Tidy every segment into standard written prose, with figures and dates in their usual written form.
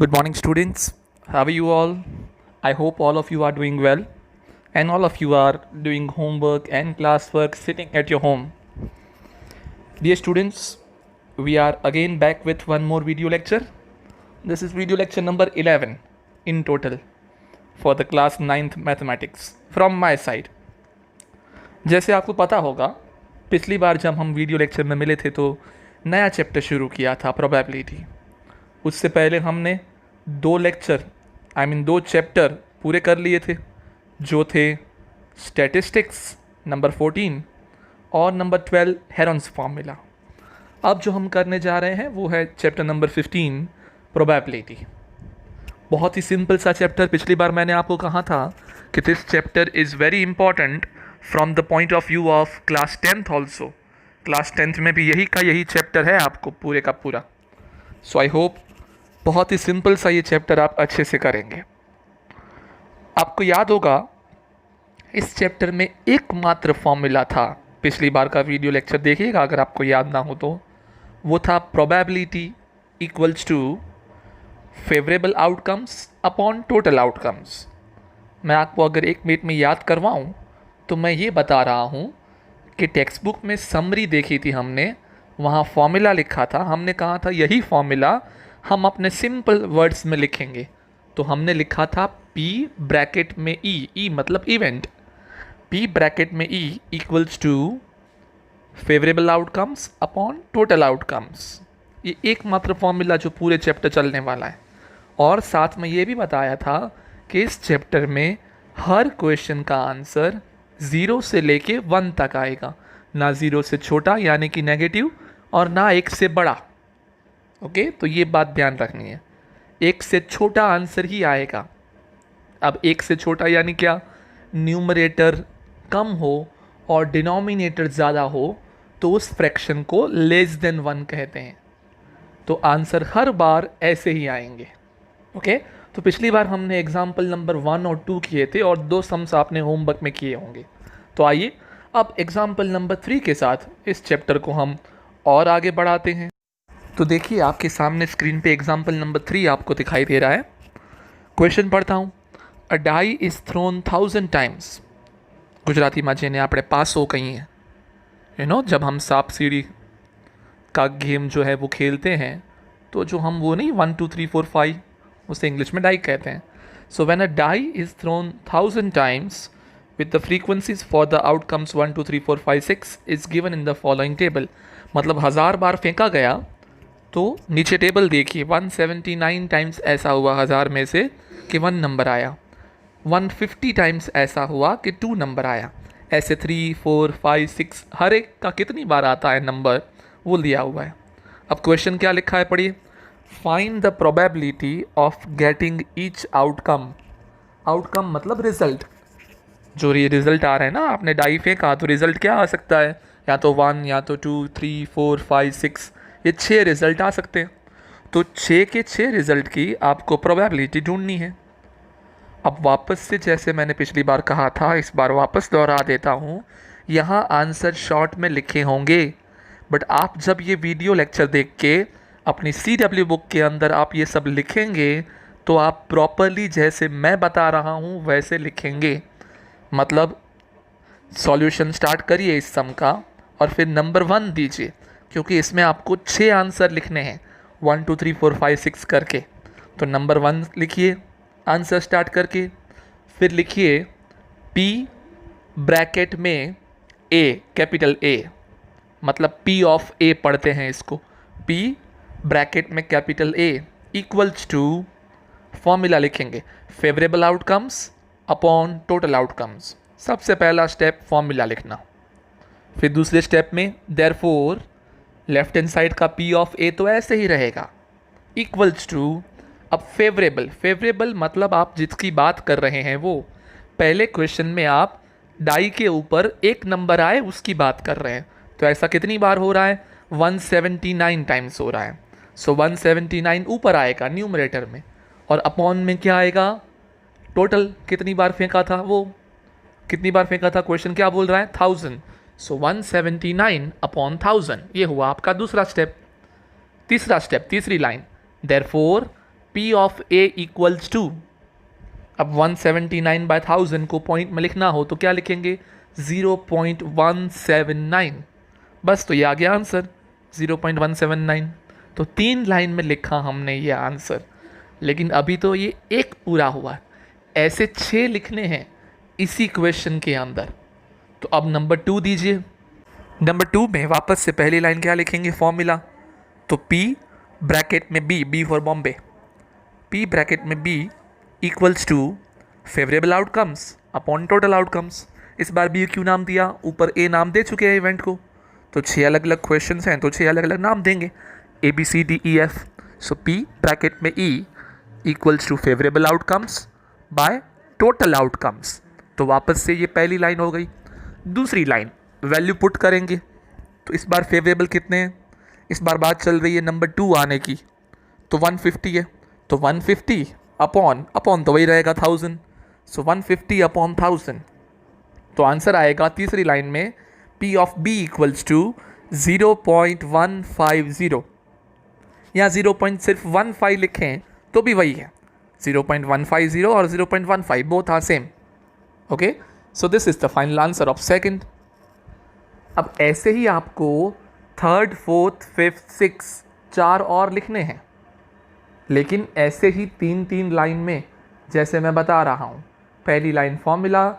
Good morning, students. How are you all? I hope all of you are doing well and all of you are doing homework and classwork sitting at your home. Dear students, we are again back with one more video lecture. This is video lecture number 11 in total for the class 9th mathematics from my side. जैसे आपको पता होगा, पिछली बार जब हम video lecture में मिले थे तो नया चैप्टर शुरू किया था प्रोबेबिलिटी। उससे पहले हमने दो चैप्टर पूरे कर लिए थे जो थे स्टैटिस्टिक्स नंबर 14 और नंबर 12 हेरॉन्स फार्मूला। अब जो हम करने जा रहे हैं वो है चैप्टर नंबर 15 प्रोबेबिलिटी। बहुत ही सिंपल सा चैप्टर। पिछली बार मैंने आपको कहा था कि this chapter is very important from the point of view of class 10th also. Class 10th में भी यही चैप्टर है आपको पूरे का पूरा। सो आई होप बहुत ही सिंपल सा ये चैप्टर आप अच्छे से करेंगे। आपको याद होगा इस चैप्टर में एकमात्र फॉर्मूला था, पिछली बार का वीडियो लेक्चर देखिएगा अगर आपको याद ना हो तो, वो था probability equals to favourable outcomes upon total outcomes. मैं आपको अगर 1 मिनट में याद करवाऊँ तो मैं ये बता रहा हूँ कि टेक्स्ट बुक में समरी देखी थी हमने, वहाँ फॉर्मूला लिखा था। हमने कहा था यही फॉर्मूला हम अपने सिंपल वर्ड्स में लिखेंगे। तो हमने लिखा था P ब्रैकेट में E मतलब इवेंट, P ब्रैकेट में E equals to favourable outcomes upon total outcomes. ये एकमात्र फॉर्मूला जो पूरे चैप्टर चलने वाला है। और साथ में ये भी बताया था कि इस चैप्टर में हर क्वेश्चन का आंसर 0 से लेके 1 तक आएगा, ना 0 से छोटा यानी कि नेगेटिव और ना 1 से बड़ा। ओके, तो ये बात ध्यान रखनी है, 1 से छोटा आंसर ही आएगा। अब 1 से छोटा यानी क्या? न्यूमरेटर कम हो और डिनोमिनेटर ज़्यादा हो तो उस फ्रैक्शन को लेस देन 1 कहते हैं। तो आंसर हर बार ऐसे ही आएंगे। ओके, तो पिछली बार हमने एग्जाम्पल नंबर 1 और 2 किए थे और 2 सम्स आपने होमवर्क में किए होंगे। तो आइए अब एग्जाम्पल नंबर 3 के साथ इस चैप्टर को हम और आगे बढ़ाते हैं। तो देखिए आपके सामने स्क्रीन पे एग्जाम्पल नंबर 3 आपको दिखाई दे रहा है। क्वेश्चन पढ़ता हूँ। A die is thrown 1000 times. Gujarati में जेने આપણે પાસો કહીએ, जब हम सांप सीढ़ी का गेम जो है वो खेलते हैं तो जो हम वो नहीं 1 2 3 4 5 उसे इंग्लिश में डाई कहते हैं। So when a die is thrown 1000 times with the frequencies for the outcomes 1 2 3 4 5 6 is given in the following table। मतलब 1000 बार फेंका गया तो नीचे टेबल देखिए, 179 टाइम्स ऐसा हुआ 1000 में से कि 1 नंबर आया, 150 टाइम्स ऐसा हुआ कि 2 नंबर आया। ऐसे 3 4 5 6 हर एक का कितनी बार आता है नंबर वो दिया हुआ है। अब क्वेश्चन क्या लिखा है पढ़िए। Find the probability of getting each outcome. Outcome मतलब रिजल्ट। जो ये रिजल्ट आ रहा है ना, आपने डाई फेंका तो रिजल्ट क्या आ सकता है? या तो 1 या तो 2 3 4 5 6, ये 6 रिज़ल्ट आ सकते हैं। तो 6 के 6 रिज़ल्ट की आपको प्रोबेबिलिटी ढूंढनी है। अब वापस से जैसे मैंने पिछली बार कहा था, इस बार वापस दोहरा देता हूँ। यहाँ आंसर शॉर्ट में लिखे होंगे, बट आप जब ये वीडियो लेक्चर देख के अपनी CW बुक के अंदर आप ये सब लिखेंगे तो आप प्रॉपरली जैसे मैं बता रहा हूँ वैसे लिखेंगे। मतलब सॉल्यूशन स्टार्ट करिए इस सम का और फिर नंबर 1 दीजिए, क्योंकि इसमें आपको 6 आंसर लिखने हैं 1 2 3 4 5 6 करके। तो नंबर 1 लिखिए आंसर स्टार्ट करके, फिर लिखिए P ब्रैकेट में A कैपिटल A, मतलब P ऑफ A पढ़ते हैं इसको, P ब्रैकेट में capital A equals to formula लिखेंगे favourable outcomes upon total outcomes. सबसे पहला स्टेप फॉर्मूला लिखना। फिर दूसरे स्टेप में देयरफॉर लेफ्ट हैंड साइड का P ऑफ A तो ऐसे ही रहेगा इक्वल्स टू, अब फेवरेबल मतलब आप जिसकी बात कर रहे हैं वो, पहले क्वेश्चन में आप डाई के ऊपर 1 नंबर आए उसकी बात कर रहे हैं। तो ऐसा कितनी बार हो रहा है? 179 टाइम्स हो रहा है। सो 179 ऊपर आएगा न्यूमरेटर में, और अपॉन में क्या आएगा? टोटल कितनी बार फेंका था वो, कितनी बार फेंका था, क्वेश्चन क्या बोल रहा है? 1000। सो 179 अपॉन 1000, ये हुआ आपका दूसरा स्टेप। तीसरा स्टेप, तीसरी line, therefore P of A equals to, अब 179/1000 को पॉइंट में लिखना हो तो क्या लिखेंगे, 0.179, बस तो ये आ गया आंसर 0.179। तो 3 लाइन में लिखा हमने ये आंसर, लेकिन अभी तो ये एक पूरा हुआ, ऐसे 6 लिखने हैं इसी क्वेश्चन के अंदर। तो अब नंबर 2 दीजिए। नंबर 2 में वापस से पहली लाइन क्या लिखेंगे, फॉर्मूला, तो P ब्रैकेट में B for Bombay, P bracket में B equals to favourable outcomes upon total outcomes. इस बार B क्यों नाम दिया, ऊपर A नाम दे चुके हैं इवेंट को, तो 6 अलग अलग क्वेश्चन हैं तो 6 अलग अलग नाम देंगे, ABCDEF। सो P ब्रैकेट में E equals to favourable outcomes by total outcomes. तो वापस से ये पहली लाइन हो गई। दूसरी लाइन वैल्यू पुट करेंगे, तो इस बार फेवरेबल कितने हैं, इस बार बात चल रही है नंबर 2 आने की, तो 150 है, तो 150 अपॉन तो वही रहेगा 1000, सो 150 अपॉन 1000। तो आंसर आएगा तीसरी लाइन में P of B equals to 0.150, यहाँ 0.15 लिखें तो भी वही है, 0.150 और 0.15 both are same. Okay, so this is the final answer of second. अब ऐसे ही आपको थर्ड, फोर्थ, फिफ्थ, सिक्स 4 और लिखने हैं, लेकिन ऐसे ही 3-3 लाइन में, जैसे मैं बता रहा हूँ। पहली लाइन फॉर्मूला,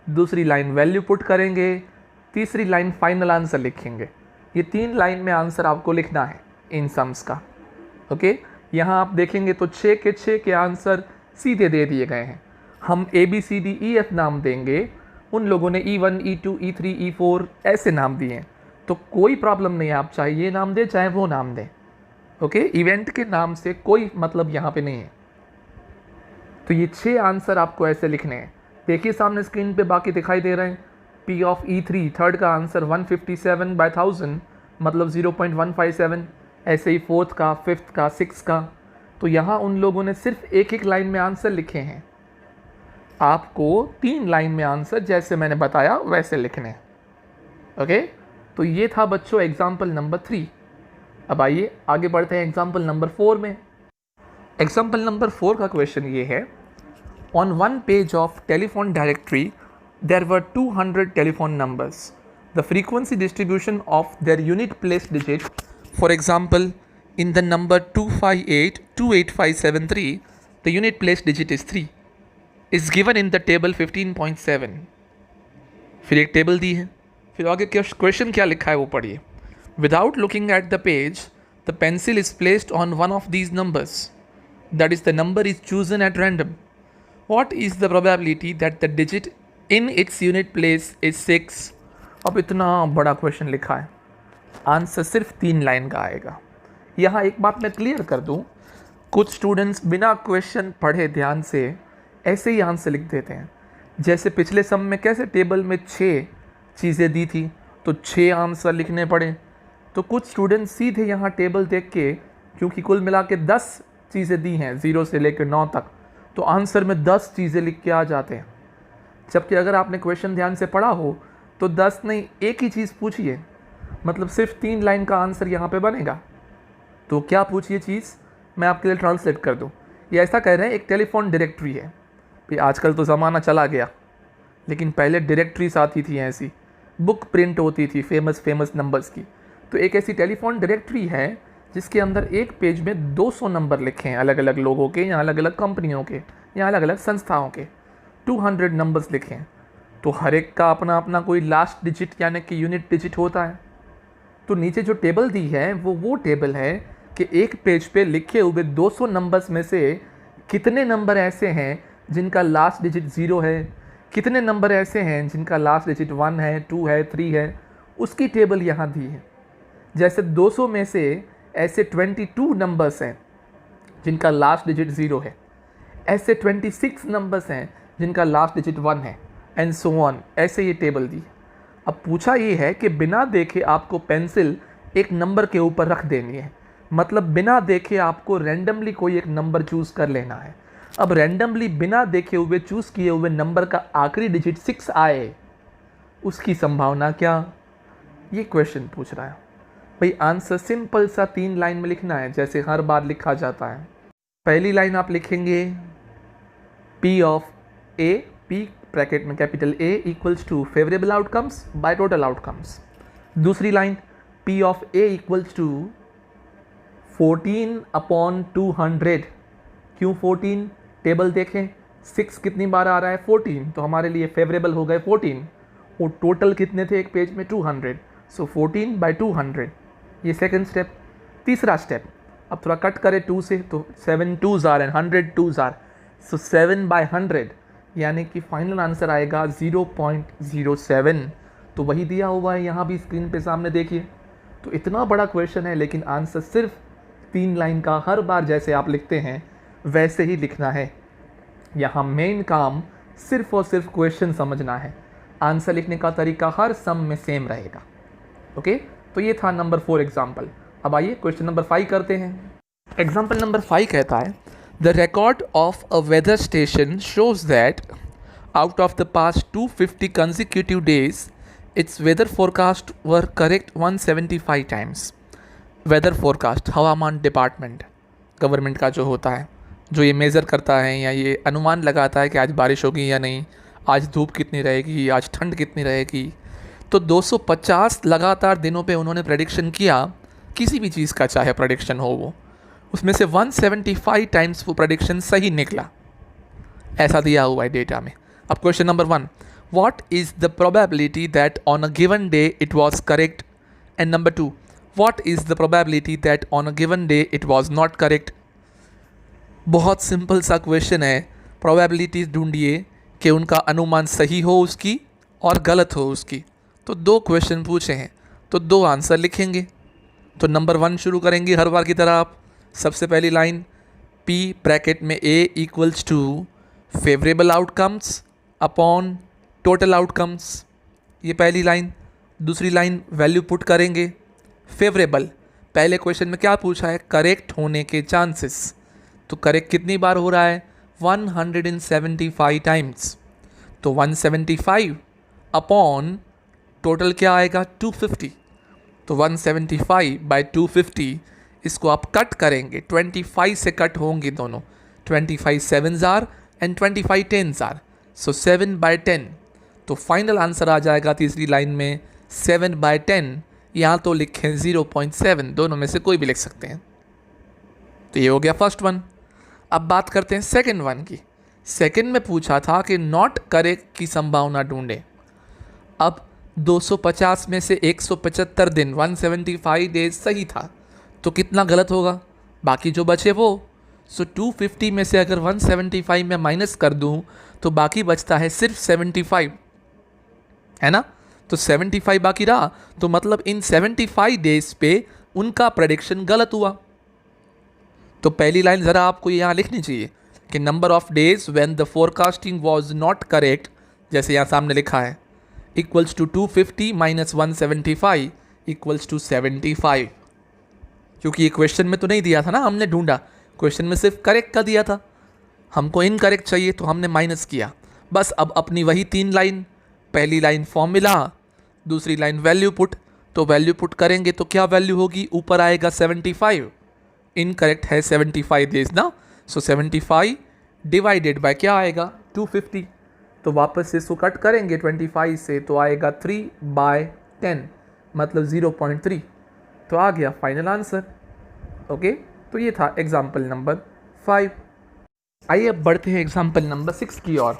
दूसरी लाइन वैल्यू पुट करेंगे, तीसरी लाइन फाइनल आंसर लिखेंगे। ये 3 लाइन में आंसर आपको लिखना है इन सम्स का। ओके, यहाँ आप देखेंगे तो 6 के 6 के आंसर सीधे दे दिए गए हैं। हम ABCDEF नाम देंगे, उन लोगों ने E1, E2, E3, E4 ऐसे नाम दिए हैं, तो कोई प्रॉब्लम नहीं है, आप चाहे ये नाम दें चाहे वो नाम दें। ओके, इवेंट के नाम से कोई मतलब यहाँ पे नहीं है। तो ये 6 आंसर आपको ऐसे लिखने हैं। देखिए सामने स्क्रीन पे बाकी दिखाई दे रहे हैं। P ऑफ E3 थर्ड का आंसर 157/1000 मतलब 0.157, ऐसे ही फोर्थ का, फिफ्थ का, सिक्स का। तो यहाँ उन लोगों ने सिर्फ एक लाइन में आंसर लिखे हैं, आपको 3 लाइन में आंसर जैसे मैंने बताया वैसे लिखने हैं। ओके, तो ये था बच्चों एग्जाम्पल नंबर 3। अब आइए आगे बढ़ते हैं एग्जाम्पल नंबर 4 में। एग्जाम्पल नंबर 4 का क्वेश्चन ये है, on one page of telephone directory there were 200 telephone numbers, the frequency distribution of their unit place digit, for example in the number 258-28573 the unit place digit is 3 is given in the table 15.7। फिर एक table दी है, फिर आगे question क्या लिखा है वो पढ़िए। Without looking at the page the pencil is placed on one of these numbers, that is the number is chosen at random, what is the probability that the digit in its unit place is 6। अब इतना बड़ा question लिखा है, answer सिर्फ 3 line का आएगा। यहाँ एक बात मैं क्लियर कर दूँ, कुछ स्टूडेंट्स बिना क्वेश्चन पढ़े ध्यान से ऐसे ही आंसर लिख देते हैं। जैसे पिछले सम में कैसे टेबल में 6 चीज़ें दी थी तो 6 आंसर लिखने पड़े, तो कुछ स्टूडेंट सीधे यहाँ टेबल देख के, क्योंकि कुल मिला के 10 चीज़ें दी हैं 0 से लेकर 9 तक, तो आंसर में 10 चीज़ें लिख के आ जाते हैं। जबकि अगर आपने क्वेश्चन ध्यान से पढ़ा हो तो 10 नहीं, एक ही चीज़ पूछिए, मतलब सिर्फ 3 लाइन का आंसर यहाँ पे बनेगा। तो क्या पूछिए चीज़, मैं आपके लिए ट्रांसलेट कर दूँ। ये ऐसा कह रहे हैं, एक टेलीफोन डायरेक्टरी है भाई, आजकल तो ज़माना चला गया, लेकिन पहले डायरेक्टरीज आती थी, ऐसी बुक प्रिंट होती थी फेमस नंबर्स की। तो एक ऐसी टेलीफोन डायरेक्टरी है जिसके अंदर एक पेज में 200 नंबर लिखे हैं, अलग अलग लोगों के या अलग अलग कंपनियों के या अलग अलग संस्थाओं के 200 नंबर्स लिखे हैं। तो हर एक का अपना अपना कोई लास्ट डिजिट यानी कि यूनिट डिजिट होता है। तो नीचे जो टेबल दी है वो टेबल है कि एक पेज पे लिखे हुए 200 नंबर्स में से कितने नंबर ऐसे हैं जिनका लास्ट डिजिट 0 है, कितने नंबर ऐसे हैं जिनका लास्ट डिजिट 1 है, 2 है, 3 है, उसकी टेबल यहाँ दी है। जैसे 200 में से ऐसे 22 नंबर्स हैं जिनका लास्ट डिजिट 0 है, ऐसे 26 नंबर्स हैं जिनका लास्ट डिजिट 1 है, एंड सो ऑन, ऐसे ये टेबल दी। अब पूछा ये है कि बिना देखे आपको पेंसिल एक नंबर के ऊपर रख देनी है, मतलब बिना देखे आपको रैंडमली कोई एक नंबर चूज़ कर लेना है। अब रैंडमली बिना देखे हुए चूज़ किए हुए नंबर का आखिरी डिजिट 6 आए, उसकी संभावना क्या, ये क्वेश्चन पूछ रहा है भाई। आंसर सिंपल सा 3 लाइन में लिखना है, जैसे हर बार लिखा जाता है। पहली लाइन आप लिखेंगे P of A, P bracket में capital A equals to favourable outcomes by total outcomes. दूसरी line P of A equals to 14/200। क्यों 14? टेबल देखें, 6 कितनी बार आ रहा है 14, तो हमारे लिए फेवरेबल हो गए 14 और टोटल कितने थे एक पेज में 200, सो 14/200। ये सेकंड स्टेप। तीसरा स्टेप, अब थोड़ा कट करें 2 से तो 7 2s are and 100 2s are, सो 7/100 यानी कि फाइनल आंसर आएगा 0.07। तो वही दिया हुआ है यहाँ भी स्क्रीन पे सामने देखिए। तो इतना बड़ा क्वेश्चन है लेकिन आंसर सिर्फ 3 लाइन का हर बार जैसे आप लिखते हैं वैसे ही लिखना है। यहाँ मेन काम सिर्फ और सिर्फ क्वेश्चन समझना है, आंसर लिखने का तरीका हर सम में सेम रहेगा। ओके, तो ये था नंबर 4 एग्जाम्पल। अब आइए क्वेश्चन नंबर 5 करते हैं। एग्जाम्पल नंबर 5 कहता है the record of a weather station shows that out of the past 250 consecutive days it's weather forecast were correct 175 times. Weather forecast हवामान डिपार्टमेंट गवर्नमेंट का जो होता है, जो ये मेज़र करता है या ये अनुमान लगाता है कि आज बारिश होगी या नहीं, आज धूप कितनी रहेगी, आज ठंड कितनी रहेगी। तो 250 लगातार दिनों पे उन्होंने प्रेडिक्शन किया, किसी भी चीज़ का चाहे प्रेडिक्शन हो वो, उसमें से 175 टाइम्स वो प्रेडिक्शन सही निकला, ऐसा दिया हुआ है डेटा में। अब question number 1, what is the probability that on a given day it was correct, and number 2, what is the probability that on a given day it was not correct. बहुत simple सा question है, probabilities ढूंढिए कि उनका अनुमान सही हो उसकी और गलत हो उसकी। तो 2 क्वेश्चन पूछे हैं तो 2 आंसर लिखेंगे। तो नंबर 1 शुरू करेंगे हर बार की तरह आप। सबसे पहली लाइन P ब्रैकेट में A equals to favourable outcomes upon total outcomes, ये पहली लाइन। दूसरी लाइन वैल्यू पुट करेंगे फेवरेबल। पहले क्वेश्चन में क्या पूछा है, करेक्ट होने के चांसेस, तो करेक्ट कितनी बार हो रहा है 175 टाइम्स, तो 175 अपॉन टोटल क्या आएगा 250, तो 175/250 इसको आप कट करेंगे, 25 से कट होंगे दोनों, 25 7s are and 25 10s are, सो 7/10। तो फाइनल आंसर आ जाएगा तीसरी लाइन में 7/10, यहाँ तो लिखें 0.7, दोनों में से कोई भी लिख सकते हैं। तो ये हो गया फर्स्ट वन। अब बात करते हैं सेकंड वन की। सेकंड में पूछा था कि नॉट करेक्ट की संभावना ढूंढें। अब 250 में से 175 दिन 175 डेज सही था, तो कितना गलत होगा, बाकी जो बचे वो। सो 250 में से अगर 175 में माइनस कर दूं तो बाकी बचता है सिर्फ 75, है ना। तो 75 बाकी रहा, तो मतलब इन 75 डेज पे उनका प्रेडिक्शन गलत हुआ। तो पहली लाइन ज़रा आपको यहाँ लिखनी चाहिए कि number of days when the forecasting was not correct, जैसे यहाँ सामने लिखा है, equals to 250 minus 175 equals to 75। क्योंकि ये क्वेश्चन में तो नहीं दिया था ना, हमने ढूंढा, क्वेश्चन में सिर्फ करेक्ट का दिया था, हमको इनकरेक्ट चाहिए तो हमने माइनस किया बस। अब अपनी वही 3 लाइन, पहली लाइन फॉर्मूला, दूसरी लाइन वैल्यू पुट। तो वैल्यू पुट करेंगे तो क्या वैल्यू होगी, ऊपर आएगा 75, इनकरेक्ट है 75 डेज ना, सो 75 डिवाइडेड बाय क्या आएगा 250। तो वापस से इसको कट करेंगे 25 से तो आएगा 3/10 मतलब 0.3। तो आ गया फाइनल आंसर। ओके, तो ये था एग्जाम्पल नंबर 5। आइए अब बढ़ते हैं एग्जाम्पल नंबर 6 की ओर।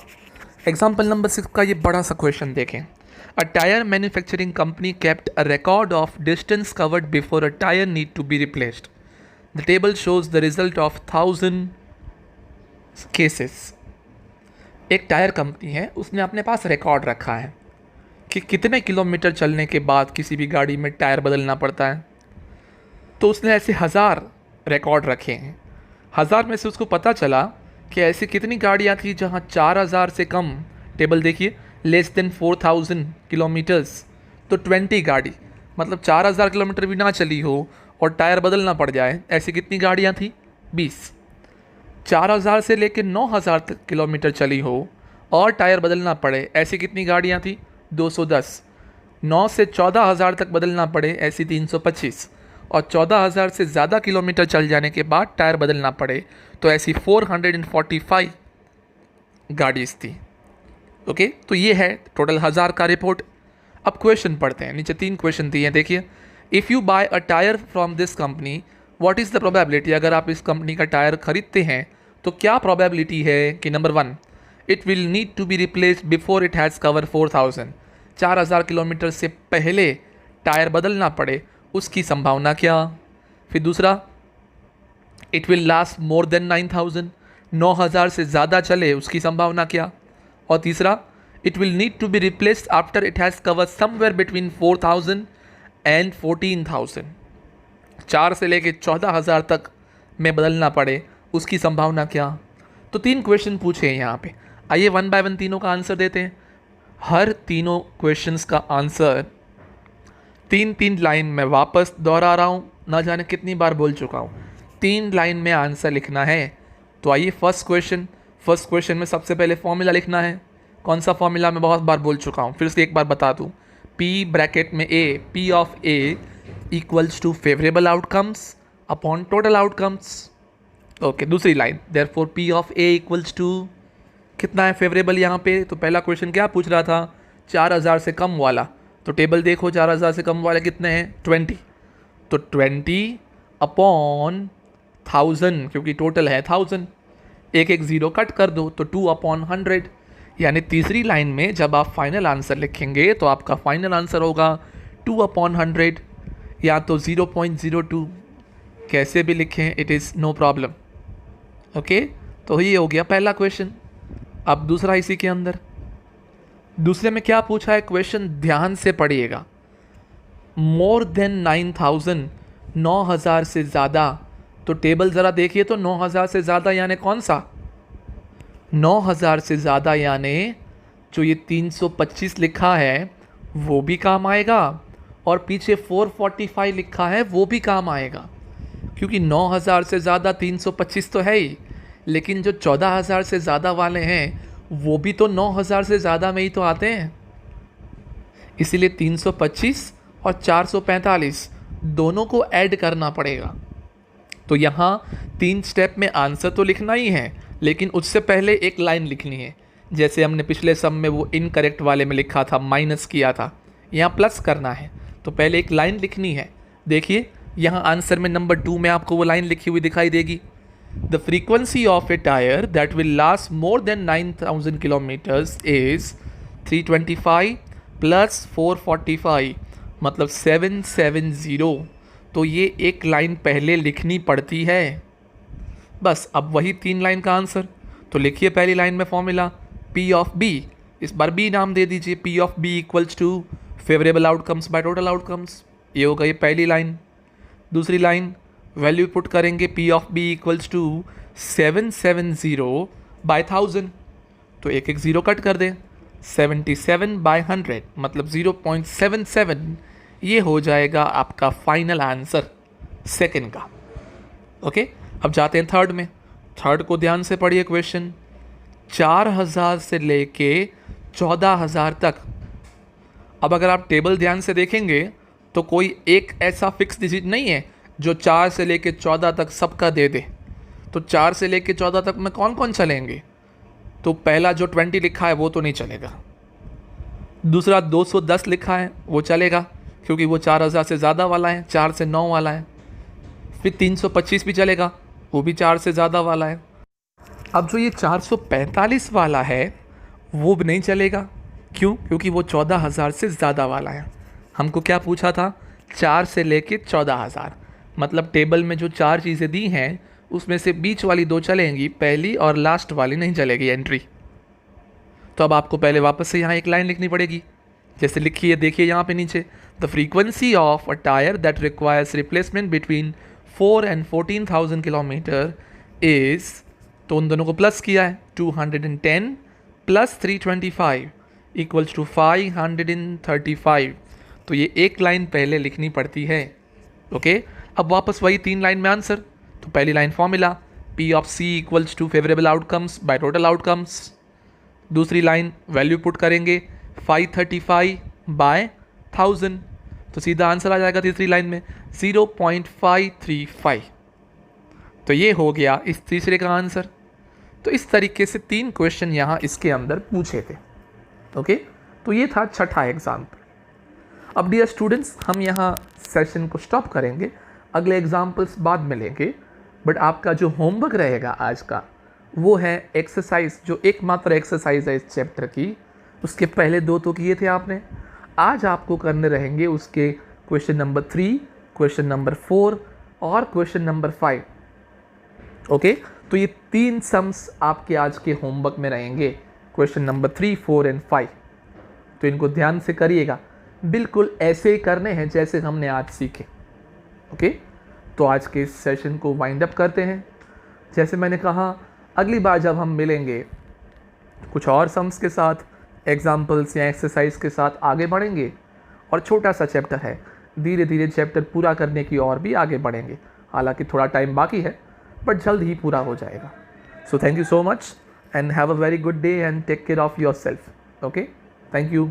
एग्जाम्पल नंबर 6 का ये बड़ा सा क्वेश्चन देखें। A tyre manufacturing company kept a record of distance covered before a tyre need to be replaced. The table shows the result of 1000 cases. एक टायर कंपनी है, उसने अपने पास रिकॉर्ड रखा है कि कितने किलोमीटर चलने के बाद किसी भी गाड़ी में टायर बदलना पड़ता है। तो उसने ऐसे 1000 रिकॉर्ड रखे हैं। 1000 में से उसको पता चला कि ऐसी कितनी गाड़ियाँ थी जहाँ 4000 से कम, टेबल देखिए, लेस देन 4000 किलोमीटर्स, तो 20 गाड़ी, मतलब 4000 किलोमीटर भी ना चली हो और टायर बदलना पड़ जाए, ऐसी कितनी गाड़ियाँ थी 20। 4000 से लेकर 9000 तक किलोमीटर चली हो और टायर बदलना पड़े, ऐसी कितनी गाड़ियाँ थी 210। 9 से 14000 तक बदलना पड़े, ऐसी 325, और 14,000 से ज़्यादा किलोमीटर चल जाने के बाद टायर बदलना पड़े, तो ऐसी 445 गाड़ीज़ थी। ओके, तो ये है टोटल 1000 का रिपोर्ट। अब क्वेश्चन पढ़ते हैं, नीचे 3 क्वेश्चन दिए हैं, देखिए। If you buy a tyre from this company, what is the probability, अगर आप इस कंपनी का टायर खरीदते हैं तो क्या प्रोबेबिलिटी है कि number 1, it will need to be replaced before it has cover 4000, 4000 kilometre से पहले टायर बदलना पड़े, उसकी संभावना क्या। फिर दूसरा, it will last more than 9000, 9000 से ज़्यादा चले, उसकी संभावना क्या। और तीसरा, it will need to be replaced after it has cover somewhere between 4000 and 14,000, 4 से लेके 14,000 तक में बदलना पड़े, उसकी संभावना क्या। तो 3 क्वेश्चन पूछे हैं यहाँ पे। आइए 1 बाय 1 तीनों का आंसर देते हैं। हर तीनों क्वेश्चंस का आंसर 3-3 लाइन में वापस दोहरा रहा हूँ, ना जाने कितनी बार बोल चुका हूँ। 3 लाइन में आंसर लिखना है। तो आइए फर्स्ट क्वेश्चन में सबसे पहले फॉर्मूला लिखना है। कौन सा फॉर्मूला, मैं बहुत बार बोल चुका हूँ, फिर से एक बार बता दूँ। P ब्रैकेट में A, P of A equals to favourable outcomes upon total outcomes. Okay, दूसरी line, therefore P of A equals to कितना है फेवरेबल यहाँ पे। तो पहला क्वेश्चन क्या पूछ रहा था, 4000 से कम वाला, तो टेबल देखो 4000 से कम वाले कितने हैं, 20, तो 20 अपॉन 1000, क्योंकि टोटल है 1000, एक एक ज़ीरो कट कर दो, तो 2 अपॉन 100। यानी तीसरी लाइन में जब आप फाइनल आंसर लिखेंगे तो आपका फाइनल आंसर होगा 2 अपॉन 100 या तो 0.02, कैसे भी लिखें, it is no problem. Okay, तो ये हो गया पहला क्वेश्चन। अब दूसरा इसी के अंदर, दूसरे में क्या पूछा है क्वेश्चन, ध्यान से पढ़िएगा। मोर देन 9000, 9000 से ज़्यादा, तो टेबल ज़रा देखिए तो 9000 से ज़्यादा यानी कौन सा, 9000 से ज़्यादा यानी जो ये 325 लिखा है वो भी काम आएगा, और पीछे 445 लिखा है वो भी काम आएगा, क्योंकि 9000 से ज़्यादा 325 तो है ही, लेकिन जो 14,000 से ज़्यादा वाले हैं वो भी तो 9000 से ज़्यादा में ही तो आते हैं। इसीलिए 325 और 445 दोनों को ऐड करना पड़ेगा। तो यहाँ 3 स्टेप में आंसर तो लिखना ही है, लेकिन उससे पहले एक लाइन लिखनी है। जैसे हमने पिछले सम में वो इनकरेक्ट वाले में लिखा था, माइनस किया था, यहाँ प्लस करना है, तो पहले एक लाइन लिखनी है। देखिए यहाँ आंसर में नंबर 2 में आपको वो लाइन लिखी हुई दिखाई देगी, the frequency of A tyre that will last more than 9000 kilometres is 325 plus 445, मतलब 770। तो ये एक लाइन पहले लिखनी पड़ती है, बस। अब वही 3 लाइन का आंसर, तो लिखिए पहली लाइन में फॉर्मूला P ऑफ B, इस बार B नाम दे दीजिए, P of B equals to favourable outcomes by total outcomes, ये हो गई पहली लाइन। दूसरी लाइन वैल्यू पुट करेंगे, P of B equals to 770 by 1000, तो एक एक ज़ीरो कट कर दें, 77 बाय 100 मतलब 0.77, ये हो जाएगा आपका फाइनल आंसर सेकंड का। ओके, अब जाते हैं थर्ड में। थर्ड को ध्यान से पढ़िए क्वेश्चन, 4000 से लेके 14,000 तक। अब अगर आप टेबल ध्यान से देखेंगे तो कोई एक ऐसा फिक्स डिजिट नहीं है जो 4 से लेके 14 तक सबका दे दे। तो 4 से लेके 14 तक में कौन कौन चलेंगे, तो पहला जो 20 लिखा है वो तो नहीं चलेगा। दूसरा 210 लिखा है वो चलेगा, क्योंकि वो 4000 से ज़्यादा वाला है, 4 से 9 वाला है। फिर 325 भी चलेगा, वो भी 4 से ज़्यादा वाला है। अब जो ये 445 वाला है वो भी नहीं चलेगा, क्यों, क्योंकि वो 14,000 से ज़्यादा वाला है। हमको क्या पूछा था, 4 से लेके 14,000, मतलब टेबल में जो 4 चीज़ें दी हैं उसमें से बीच वाली 2 चलेंगी, पहली और लास्ट वाली नहीं चलेगी एंट्री। तो अब आपको पहले वापस से यहाँ एक लाइन लिखनी पड़ेगी, जैसे लिखी है देखिए यहाँ पे नीचे, the frequency of a tyre that requires replacement between 4 and 14,000 kilometre is, तो उन दोनों को प्लस किया है, 210 प्लस 325 इक्वल्स टू 535। तो ये एक लाइन पहले लिखनी पड़ती है। ओके, अब वापस वही 3 लाइन में आंसर। तो पहली line formula P of C equals to favourable outcomes by total outcomes. दूसरी लाइन वैल्यू पुट करेंगे 535 बाय 1000, तो सीधा आंसर आ जाएगा तीसरी लाइन में 0.535। तो ये हो गया इस तीसरे का आंसर। तो इस तरीके से 3 क्वेश्चन यहाँ इसके अंदर पूछे थे। ओके, तो ये था छठा एग्जाम्पल। अब डियर स्टूडेंट्स, हम यहाँ सेशन को स्टॉप करेंगे, अगले एग्जाम्पल्स बाद में लेंगे। बट आपका जो होमवर्क रहेगा आज का वो है एक्सरसाइज, जो एकमात्र एक्सरसाइज है इस चैप्टर की। उसके पहले 2 तो किए थे आपने, आज आपको करने रहेंगे उसके क्वेश्चन नंबर 3, क्वेश्चन नंबर 4 और क्वेश्चन नंबर 5। ओके, तो ये 3 सम्स आपके आज के होमवर्क में रहेंगे, क्वेश्चन नंबर 3, 4 एंड 5। तो इनको ध्यान से करिएगा, बिल्कुल ऐसे ही करने हैं जैसे हमने आज सीखे। ओके, तो आज के इस सेशन को वाइंड अप करते हैं। जैसे मैंने कहा, अगली बार जब हम मिलेंगे कुछ और सम्स के साथ, एग्जाम्पल्स या एक्सरसाइज के साथ आगे बढ़ेंगे। और छोटा सा चैप्टर है, धीरे धीरे चैप्टर पूरा करने की और भी आगे बढ़ेंगे। हालांकि थोड़ा टाइम बाकी है, बट जल्द ही पूरा हो जाएगा। So thank you so much and have a very good day and take care of yourself. Okay, thank you.